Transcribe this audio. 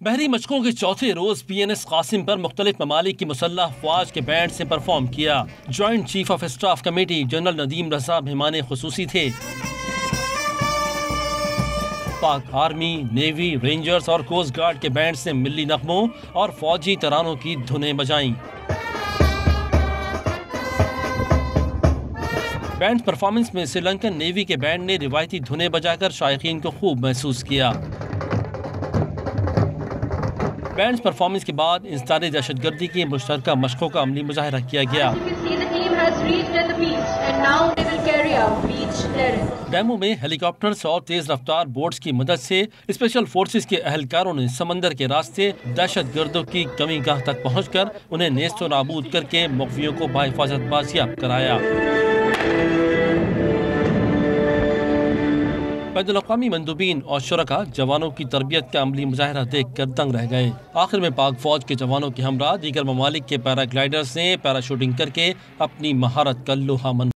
बहरी मशकों के चौथे रोज PNS कासिम पर मुख्तलिफ ममालिक की मुसल्लह अफवाज के बैंड से परफॉर्म किया। Joint chief of staff committee general Nadeem Raza मेहमान खुसूसी थे। पाक आर्मी, नेवी, रेंजर्स और कोस्ट गार्ड के बैंड से मिल्ली नगमों और फौजी तरानों की धुनें बजाईं। बैंड परफॉर्मेंस में श्रीलंकन नेवी के बैंड ने रिवायती धुनें बजाकर शायकीन को खूब महसूस किया। बैंड परफॉर्मेंस के बाद इंसदारी दहशतगर्दी की मुश्तरका मशकों का अमली मुजाहिरा किया गया। डेमो में हेलीकॉप्टर्स और तेज रफ्तार बोट्स की मदद से स्पेशल फोर्सेस के अहलकारों ने समंदर के रास्ते दहशतगर्दों की कमी गाह तक पहुंचकर उन्हें नेस्तो नाबूद करके मुखफियों को बाहिफाजत बाजियाब कराया। बैनुल-अक़वामी मंदूबीन और शुरका जवानों की तरबियत का अमली मुजाहिरा देख कर दंग रह गए। आखिर में पाक फौज के जवानों के हमरा दीगर ममालिक के पैराग्लाइडर्स ने पैराशूटिंग करके अपनी महारत का लोहा मन